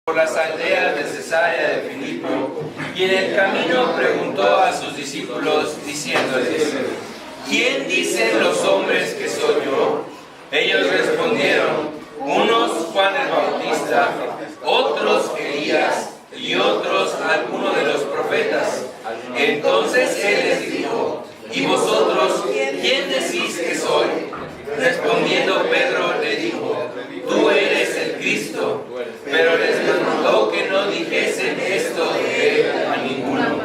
por las aldeas de Cesarea de Filipo, y en el camino preguntó a sus discípulos, diciéndoles: ¿Quién dicen los hombres que soy yo? Ellos respondieron: unos Juan el Bautista, otros Elías, y otros alguno de los profetas. Entonces él les dijo: ¿y vosotros quién decís que soy? Respondiendo Pedro le dijo: tú eres el Cristo. Pero les mandó que no dijesen esto de él a ninguno.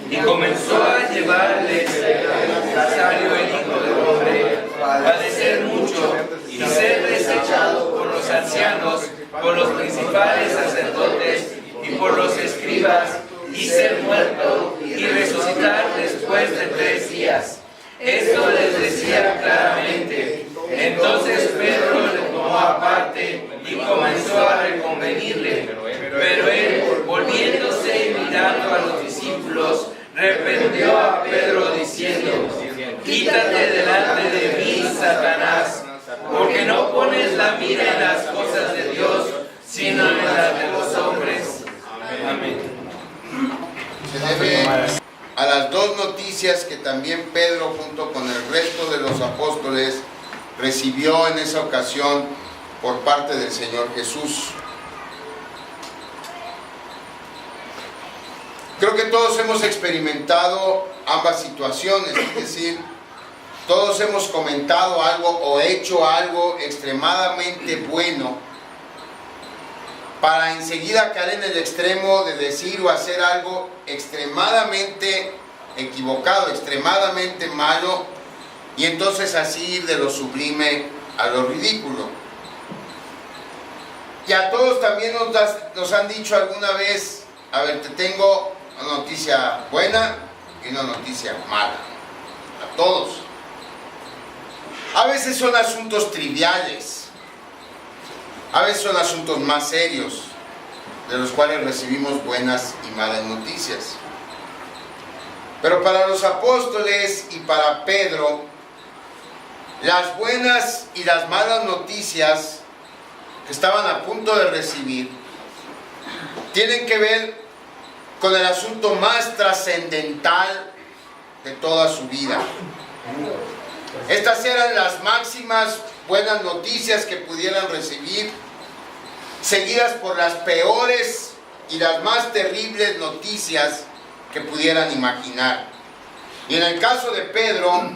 Y comenzó a llevarles necesario el Hijo del Hombre, padecer mucho y ser desechado por los ancianos, por los principales sacerdotes y por los escribas, y ser muerto y resucitar después de 3 días. Esto les decía claramente. Entonces Pedro le tomó aparte y comenzó a reconvenirle. Pero él, volviéndose y mirando a los discípulos, reprendió a Pedro diciendo: quítate delante de mí, Satanás, porque no pones la mira en las cosas de Dios, sino en las de los hombres. Amén. Se debe a las 2 noticias que también Pedro, junto con el resto de los apóstoles, recibió en esa ocasión por parte del Señor Jesús. Creo que todos hemos experimentado ambas situaciones, es decir, todos hemos comentado algo o hecho algo extremadamente bueno para enseguida caer en el extremo de decir o hacer algo extremadamente equivocado, extremadamente malo, y entonces así ir de lo sublime a lo ridículo. Y a todos también nos han dicho alguna vez: a ver, te tengo una noticia buena y una noticia mala. A todos. A veces son asuntos triviales, a veces son asuntos más serios, de los cuales recibimos buenas y malas noticias. Pero para los apóstoles y para Pedro, las buenas y las malas noticias que estaban a punto de recibir tienen que ver con el asunto más trascendental de toda su vida. Estas eran las máximas buenas noticias que pudieran recibir, seguidas por las peores y las más terribles noticias que pudieran imaginar. Y en el caso de Pedro,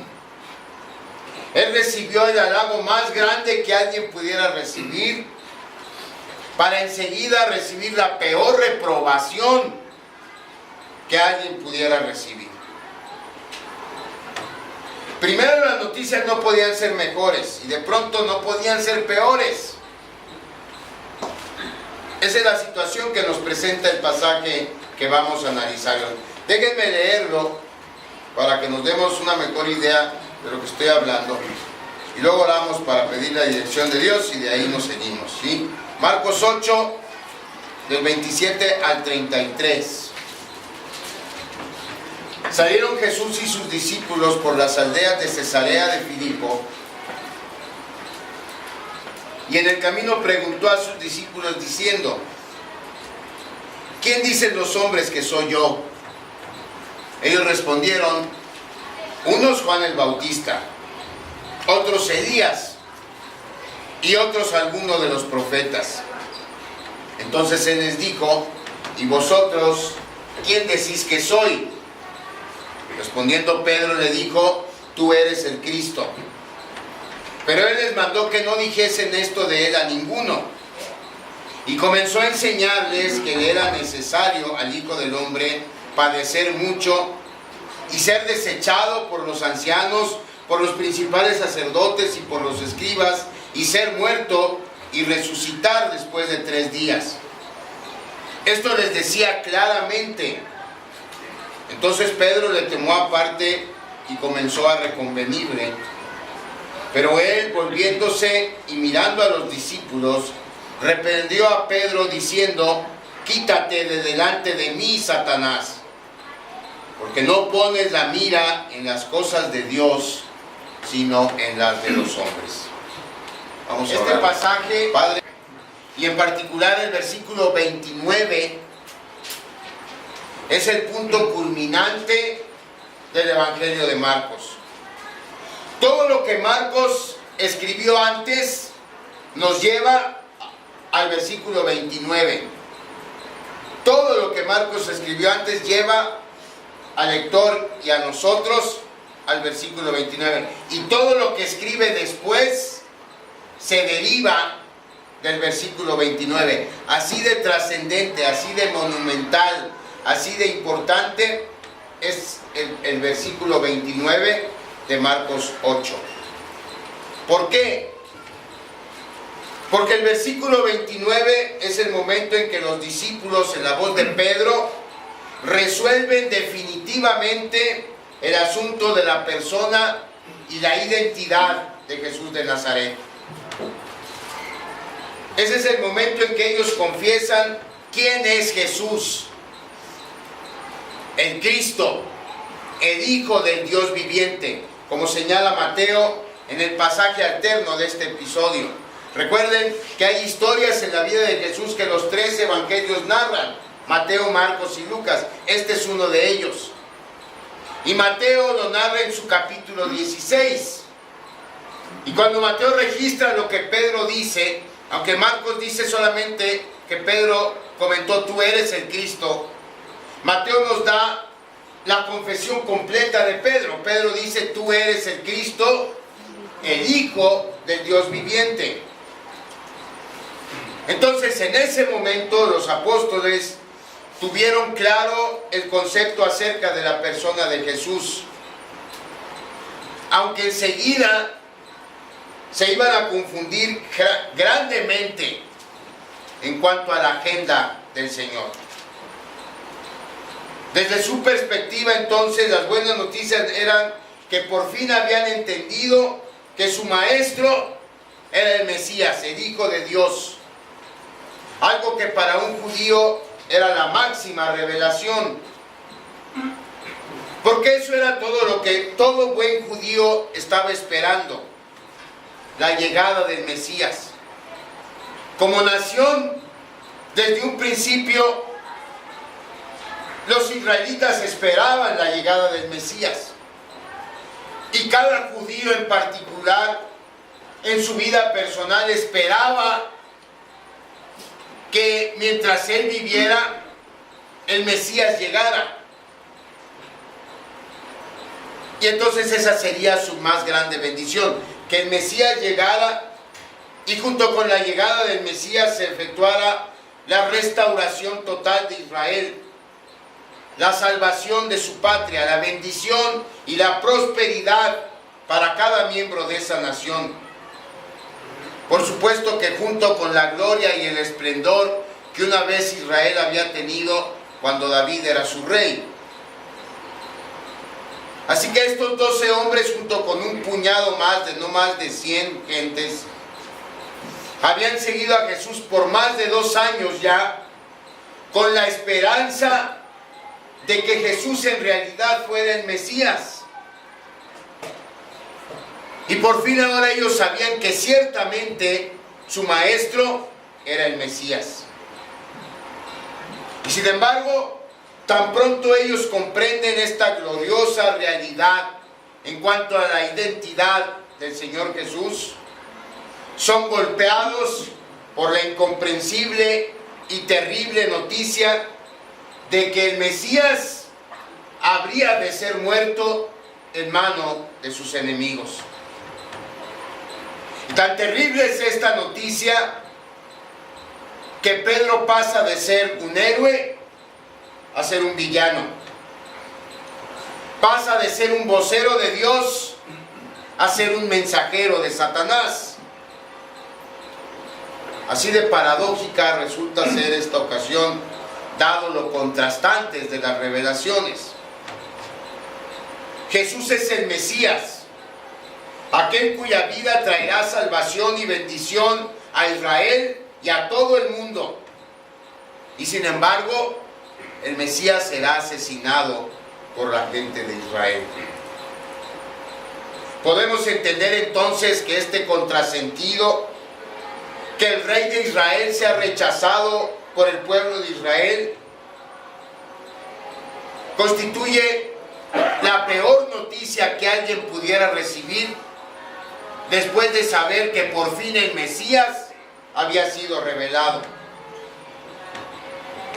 él recibió el halago más grande que alguien pudiera recibir, para enseguida recibir la peor reprobación que alguien pudiera recibir. Primero, las noticias no podían ser mejores y de pronto no podían ser peores. Esa es la situación que nos presenta el pasaje que vamos a analizar hoy. Déjenme leerlo para que nos demos una mejor idea de lo que estoy hablando, y luego oramos para pedir la dirección de Dios y de ahí nos seguimos, ¿sí? Marcos 8, del 27 al 33. Salieron Jesús y sus discípulos por las aldeas de Cesarea de Filipo, y en el camino preguntó a sus discípulos diciendo: ¿quién dicen los hombres que soy yo? Ellos respondieron: unos Juan el Bautista, otros Elías, y otros alguno de los profetas. Entonces él les dijo: ¿y vosotros quién decís que soy? Respondiendo Pedro le dijo: tú eres el Cristo. Pero él les mandó que no dijesen esto de él a ninguno. Y comenzó a enseñarles que le era necesario al Hijo del Hombre padecer mucho y ser desechado por los ancianos, por los principales sacerdotes y por los escribas, y ser muerto y resucitar después de 3 días. Esto les decía claramente. Entonces Pedro le tomó aparte y comenzó a reconvenirle. Pero él, volviéndose y mirando a los discípulos, reprendió a Pedro diciendo: quítate de delante de mí, Satanás, porque no pones la mira en las cosas de Dios, sino en las de los hombres. Vamos a orar. Pasaje, Padre, y en particular el versículo 29, es el punto culminante del Evangelio de Marcos. Todo lo que Marcos escribió antes nos lleva al versículo 29. Todo lo que Marcos escribió antes lleva al lector y a nosotros al versículo 29. Y todo lo que escribe después se deriva del versículo 29. Así de trascendente, así de monumental, así de importante es el versículo 29 de Marcos 8. ¿Por qué? Porque el versículo 29 es el momento en que los discípulos, en la voz de Pedro, resuelven definitivamente el asunto de la persona y la identidad de Jesús de Nazaret. Ese es el momento en que ellos confiesan quién es Jesús, el Cristo, el Hijo del Dios viviente, como señala Mateo en el pasaje alterno de este episodio. Recuerden que hay historias en la vida de Jesús que los 3 evangelios narran: Mateo, Marcos y Lucas. Este es uno de ellos. Y Mateo lo narra en su capítulo 16. Y cuando Mateo registra lo que Pedro dice, aunque Marcos dice solamente que Pedro comentó: tú eres el Cristo, Mateo nos da la confesión completa de Pedro. Pedro dice: tú eres el Cristo, el Hijo del Dios viviente. Entonces, en ese momento los apóstoles tuvieron claro el concepto acerca de la persona de Jesús, aunque enseguida se iban a confundir grandemente en cuanto a la agenda del Señor. Desde su perspectiva, entonces, las buenas noticias eran que por fin habían entendido que su maestro era el Mesías, el Hijo de Dios. Algo que para un judío era la máxima revelación. Porque eso era todo lo que todo buen judío estaba esperando: la llegada del Mesías. Como nación, desde un principio, los israelitas esperaban la llegada del Mesías. Y cada judío en particular, en su vida personal, esperaba que mientras él viviera, el Mesías llegara. Y entonces esa sería su más grande bendición: que el Mesías llegara, y junto con la llegada del Mesías se efectuara la restauración total de Israel, la salvación de su patria, la bendición y la prosperidad para cada miembro de esa nación. Por supuesto que junto con la gloria y el esplendor que una vez Israel había tenido cuando David era su rey. Así que estos 12 hombres, junto con un puñado más de no más de 100 gentes, habían seguido a Jesús por más de 2 años ya, con la esperanza de que Jesús en realidad fuera el Mesías. Y por fin ahora ellos sabían que ciertamente su maestro era el Mesías. Y sin embargo, tan pronto ellos comprenden esta gloriosa realidad en cuanto a la identidad del Señor Jesús, son golpeados por la incomprensible y terrible noticia de que el Mesías habría de ser muerto en mano de sus enemigos. Y tan terrible es esta noticia que Pedro pasa de ser un héroe a ser un villano. Pasa de ser un vocero de Dios a ser un mensajero de Satanás. Así de paradójica resulta ser esta ocasión, dado lo contrastantes de las revelaciones. Jesús es el Mesías, aquel cuya vida traerá salvación y bendición a Israel y a todo el mundo. Y sin embargo, el Mesías será asesinado por la gente de Israel. Podemos entender entonces que este contrasentido, que el rey de Israel sea rechazado por el pueblo de Israel, constituye la peor noticia que alguien pudiera recibir después de saber que por fin el Mesías había sido revelado.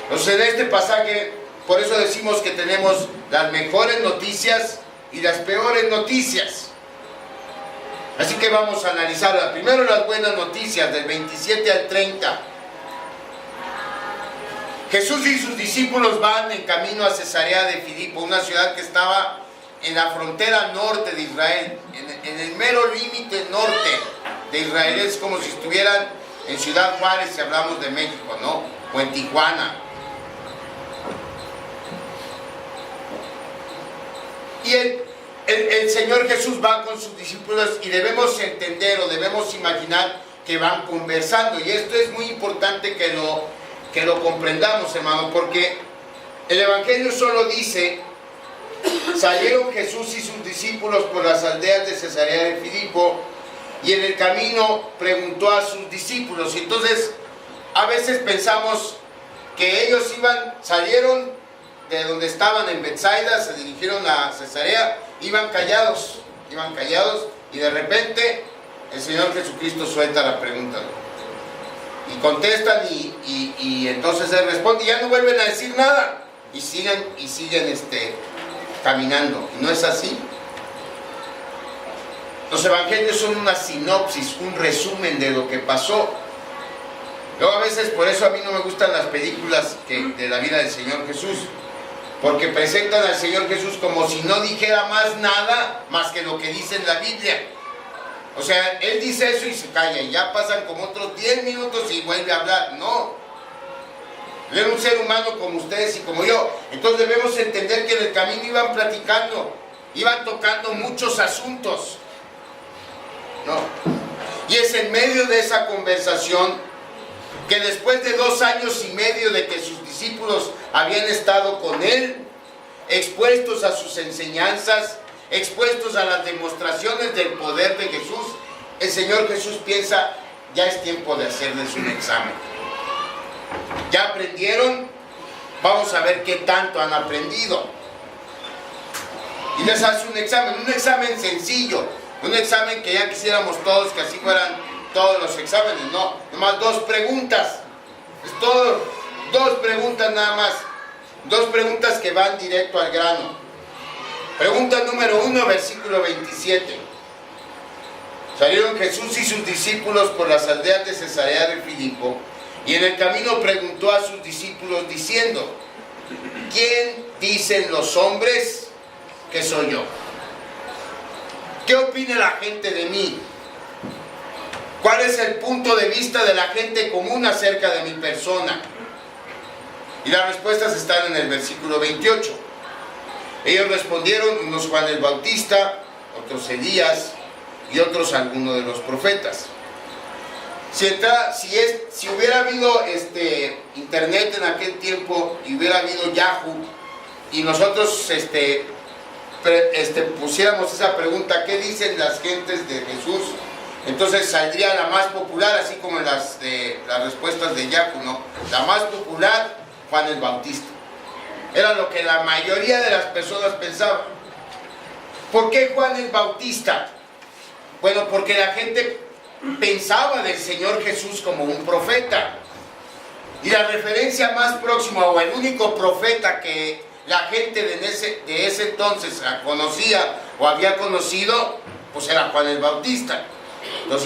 Entonces, en este pasaje, por eso decimos que tenemos las mejores noticias y las peores noticias. Así que vamos a analizarlas. Primero las buenas noticias, del 27 al 30. Jesús y sus discípulos van en camino a Cesarea de Filipo, una ciudad que estaba en la frontera norte de Israel, en el mero límite norte de Israel. Es como si estuvieran en Ciudad Juárez, si hablamos de México, ¿no? O en Tijuana. Y el Señor Jesús va con sus discípulos y debemos entender o debemos imaginar que van conversando. Y esto es muy importante que lo comprendamos, hermano, porque el Evangelio solo dice: salieron Jesús y sus discípulos por las aldeas de Cesarea de Filipo, y en el camino preguntó a sus discípulos. Y entonces a veces pensamos que ellos salieron de donde estaban en Betsaida, se dirigieron a Cesarea, iban callados, y de repente el Señor Jesucristo suelta la pregunta, y contestan, y entonces Él responde, y ya no vuelven a decir nada, y siguen caminando. ¿Y no es así? Los evangelios son una sinopsis, un resumen de lo que pasó. Luego a veces, por eso a mí no me gustan las películas de la vida del Señor Jesús, porque presentan al Señor Jesús como si no dijera más nada más que lo que dice en la Biblia. O sea, Él dice eso y se calla, y ya pasan como otros 10 minutos y vuelve a hablar. No. Él era un ser humano como ustedes y como yo. Entonces debemos entender que en el camino iban platicando, iban tocando muchos asuntos. No. Y es en medio de esa conversación que después de 2 años y medio de que sus discípulos habían estado con Él, expuestos a sus enseñanzas, expuestos a las demostraciones del poder de Jesús, el Señor Jesús piensa: ya es tiempo de hacerles un examen. ¿Ya aprendieron? Vamos a ver qué tanto han aprendido. Y les hace un examen sencillo, un examen que ya quisiéramos todos que así fueran todos los exámenes. No, nomás 2 preguntas. Es todo, 2 preguntas nada más. 2 preguntas que van directo al grano. Pregunta número 1, versículo 27. Salieron Jesús y sus discípulos por las aldeas de Cesarea de Filipo, y en el camino preguntó a sus discípulos diciendo: ¿quién dicen los hombres que soy yo? ¿Qué opina la gente de mí? ¿Cuál es el punto de vista de la gente común acerca de mi persona? Y las respuestas están en el versículo 28. Ellos respondieron: unos Juan el Bautista, otros Elías, y otros algunos de los profetas. Si hubiera habido internet en aquel tiempo, y hubiera habido Yahoo, y nosotros pusiéramos esa pregunta: ¿qué dicen las gentes de Jesús? Entonces saldría la más popular, así como en las respuestas de Yahoo, ¿no? La más popular, Juan el Bautista. Era lo que la mayoría de las personas pensaban. ¿Por qué Juan el Bautista? Bueno, porque la gente pensaba del Señor Jesús como un profeta. Y la referencia más próxima, o el único profeta que la gente de ese entonces conocía o había conocido, pues era Juan el Bautista. Entonces,